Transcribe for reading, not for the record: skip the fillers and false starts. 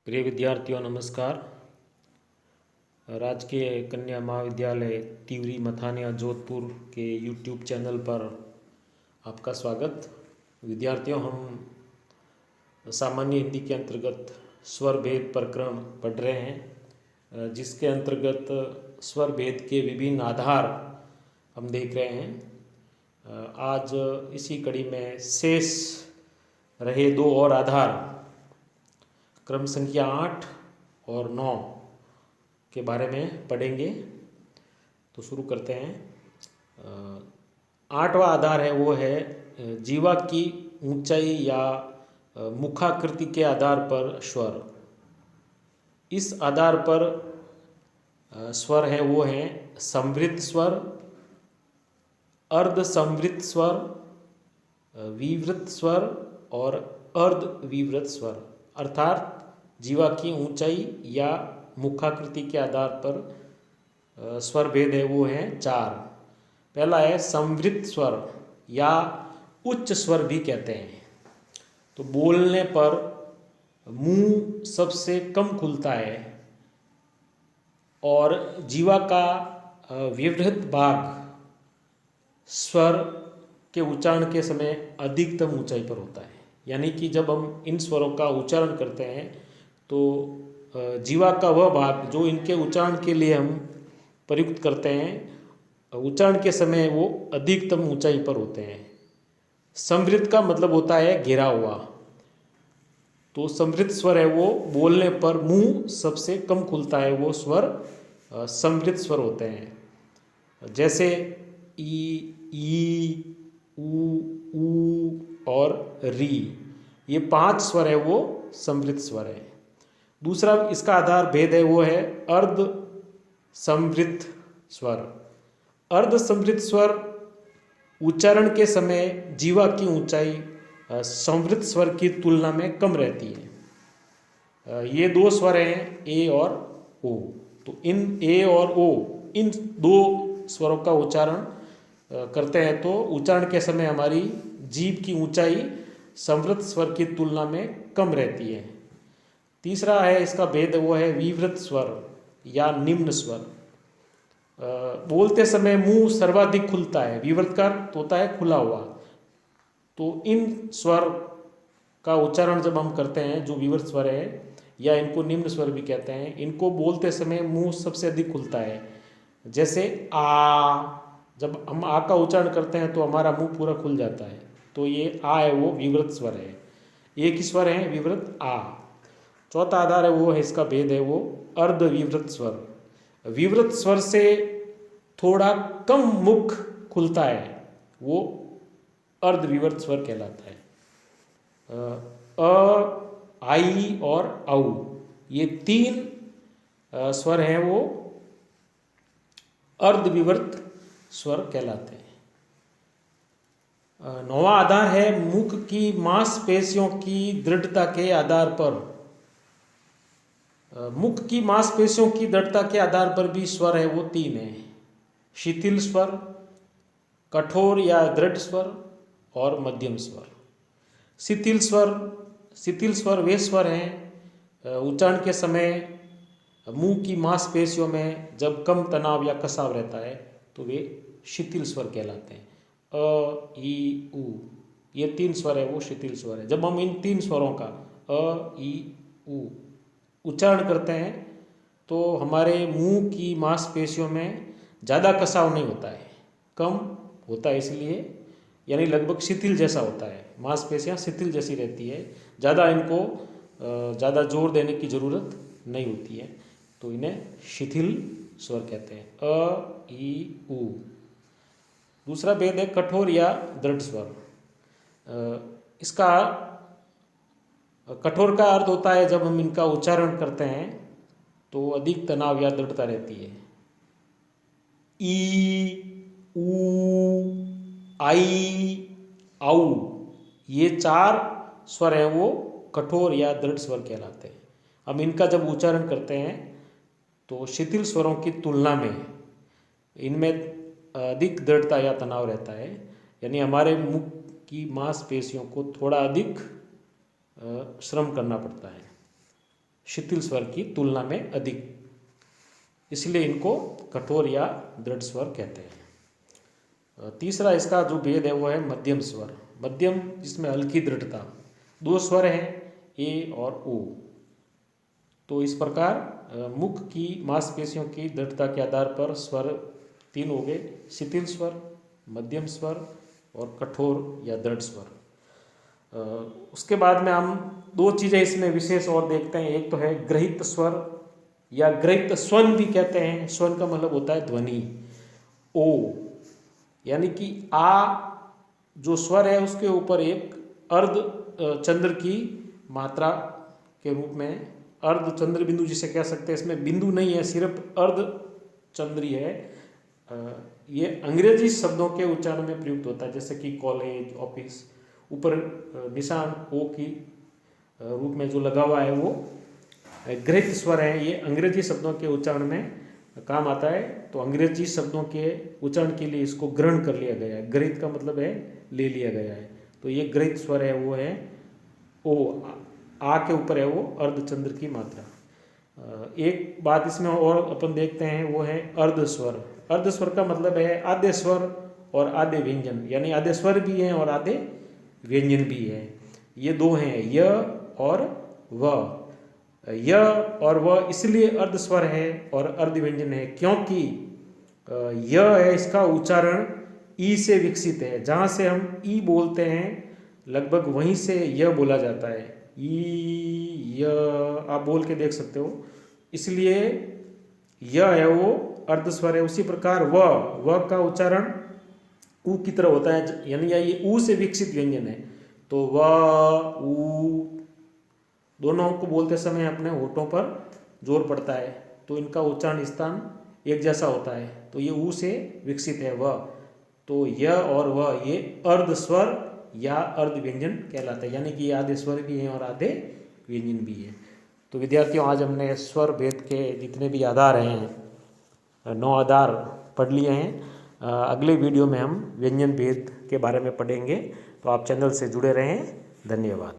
प्रिय विद्यार्थियों नमस्कार। राजकीय कन्या महाविद्यालय तिवरी मथानिया जोधपुर के YouTube चैनल पर आपका स्वागत। विद्यार्थियों, हम सामान्य हिंदी के अंतर्गत स्वर भेद प्रकरण पढ़ रहे हैं, जिसके अंतर्गत स्वर भेद के विभिन्न आधार हम देख रहे हैं। आज इसी कड़ी में शेष रहे दो और आधार क्रम संख्या 8 और 9 के बारे में पढ़ेंगे। तो शुरू करते हैं। 8वां आधार है वो है जीवा की ऊंचाई या मुखाकृति के आधार पर स्वर। इस आधार पर स्वर है वो हैं संवृत स्वर, अर्ध संवृत स्वर, विवृत स्वर और अर्ध विवृत स्वर। अर्थात जीवा की ऊंचाई या मुखाकृति के आधार पर स्वर भेद है वो हैं 4। पहला है संवृत स्वर या उच्च स्वर भी कहते हैं। तो बोलने पर मुंह सबसे कम खुलता है और जीवा का विवृत भाग स्वर के उच्चारण के समय अधिकतम ऊंचाई पर होता है। यानी कि जब हम इन स्वरों का उच्चारण करते हैं तो जीवा का वह भाग जो इनके उच्चारण के लिए हम प्रयुक्त करते हैं, उच्चारण के समय वो अधिकतम ऊंचाई पर होते हैं। संवृत का मतलब होता है घिरा हुआ। तो संवृत स्वर है वो बोलने पर मुंह सबसे कम खुलता है, वो स्वर संवृत स्वर होते हैं। जैसे ई, ऊ, और री, ये 5 स्वर है वो संवृत स्वर है। दूसरा इसका आधार भेद है वो है अर्ध संवृत स्वर। अर्ध संवृत स्वर उच्चारण के समय जीवा की ऊंचाई संवृत स्वर की तुलना में कम रहती है। ये 2 स्वर हैं ए और ओ। तो इन ए और ओ, इन 2 स्वरों का उच्चारण करते हैं तो उच्चारण के समय हमारी जीभ की ऊंचाई संवृत स्वर की तुलना में कम रहती है। तीसरा है इसका भेद वो है विवृत स्वर या निम्न स्वर। बोलते समय मुंह सर्वाधिक खुलता है, विवृत का होता है खुला हुआ। तो इन स्वर का उच्चारण जब हम करते हैं, जो विवृत स्वर है या इनको निम्न स्वर भी कहते हैं, इनको बोलते समय मुंह सबसे अधिक खुलता है। जैसे आ, जब हम आ का उच्चारण करते हैं तो हमारा मुंह पूरा खुल जाता है। तो ये आ है वो विवृत स्वर है। एक स्वर है विवृत आ। चौथा आधार है वो है इसका भेद है वो अर्ध विवृत स्वर। विवृत स्वर से थोड़ा कम मुख खुलता है, वो अर्ध विवृत स्वर कहलाता है। अ, आई और औ, ये 3 स्वर हैं वो अर्ध विवृत स्वर कहलाते हैं। 9वां आधार है मुख की मांसपेशियों की दृढ़ता के आधार पर। मुख की मांसपेशियों की दृढ़ता के आधार पर भी स्वर है वो 3 है। शिथिल स्वर, कठोर या दृढ़ स्वर और मध्यम स्वर। शिथिल स्वर वे स्वर हैं उच्चारण के समय मुंह की मांसपेशियों में जब कम तनाव या कसाव रहता है तो वे शिथिल स्वर कहलाते हैं। अ, ई, उ, ये 3 स्वर है वो शिथिल स्वर है। जब हम इन 3 स्वरों का अ, ई, उ उच्चारण करते हैं तो हमारे मुंह की मांसपेशियों में ज़्यादा कसाव नहीं होता है, कम होता है, इसलिए यानी लगभग शिथिल जैसा होता है। मांसपेशियाँ शिथिल जैसी रहती है, ज़्यादा इनको ज़्यादा जोर देने की ज़रूरत नहीं होती है, तो इन्हें शिथिल स्वर कहते हैं। अ, ई, उ। दूसरा भेद है कठोर या दृढ़ स्वर। इसका कठोर का अर्थ होता है जब हम इनका उच्चारण करते हैं तो अधिक तनाव या दृढ़ता रहती है। ई, ऊ, आई, औ, ये 4 स्वर हैं वो कठोर या दृढ़ स्वर कहलाते हैं। अब इनका जब उच्चारण करते हैं तो शिथिल स्वरों की तुलना में इनमें अधिक दृढ़ता या तनाव रहता है, यानी हमारे मुख की मांसपेशियों को थोड़ा अधिक श्रम करना पड़ता है। शिथिल स्वर की तुलना में अधिक, इसलिए इनको कठोर या दृढ़ स्वर कहते हैं। तीसरा इसका जो भेद है वो है मध्यम स्वर। मध्यम जिसमें हल्की दृढ़ता, दो स्वर हैं ए और ओ। तो इस प्रकार मुख की मांसपेशियों की दृढ़ता के आधार पर स्वर तीन हो गए, शिथिल स्वर, मध्यम स्वर और कठोर या दृढ़ स्वर। उसके बाद में हम दो चीज़ें इसमें विशेष और देखते हैं। एक तो है ग्रहित स्वर या ग्रहित स्वन भी कहते हैं। स्वन का मतलब होता है ध्वनि ओ, यानी कि आ जो स्वर है उसके ऊपर एक अर्ध चंद्र की मात्रा के रूप में, अर्ध चंद्र बिंदु जिसे कह सकते हैं, इसमें बिंदु नहीं है, सिर्फ अर्ध चंद्री है। ये अंग्रेजी शब्दों के उच्चारण में प्रयुक्त होता है, जैसे कि कॉलेज, ऑफिस। ऊपर निशान ओ की रूप में जो लगा हुआ है वो ग्रहित स्वर है। ये अंग्रेजी शब्दों के उच्चारण में काम आता है। तो अंग्रेजी शब्दों के उच्चारण के लिए इसको ग्रहण कर लिया गया है। ग्रहित का मतलब है ले लिया गया है। तो ये ग्रहित स्वर है वो है ओ, आ के ऊपर है वो अर्धचंद्र की मात्रा। एक बात इसमें और अपन देखते हैं वो है अर्ध स्वर। अर्ध स्वर का मतलब है आधे स्वर और आधे व्यंजन, यानी आधे स्वर भी हैं और आधे व्यंजन भी है। ये दो हैं, य और व। य और व इसलिए अर्ध स्वर है और अर्ध व्यंजन है क्योंकि य है इसका उच्चारण ई से विकसित है। जहाँ से हम ई बोलते हैं लगभग वहीं से य बोला जाता है। ई य आप बोल के देख सकते हो, इसलिए य है वो अर्ध स्वर है। उसी प्रकार व का उच्चारण ऊ की तरह होता है, यानी ये ऊ से विकसित व्यंजन है। तो व ऊ दोनों को बोलते समय अपने होठों पर जोर पड़ता है, तो इनका उच्चारण स्थान एक जैसा होता है। तो ये ऊ से विकसित है व। तो य और व ये अर्ध स्वर या अर्ध व्यंजन कहलाता है, यानी कि ये आधे स्वर भी हैं और आधे व्यंजन भी है। तो विद्यार्थियों, आज हमने स्वर भेद के जितने भी आधार हैं 9 आधार पढ़ लिए हैं। अगले वीडियो में हम व्यंजन भेद के बारे में पढ़ेंगे। तो आप चैनल से जुड़े रहें। धन्यवाद।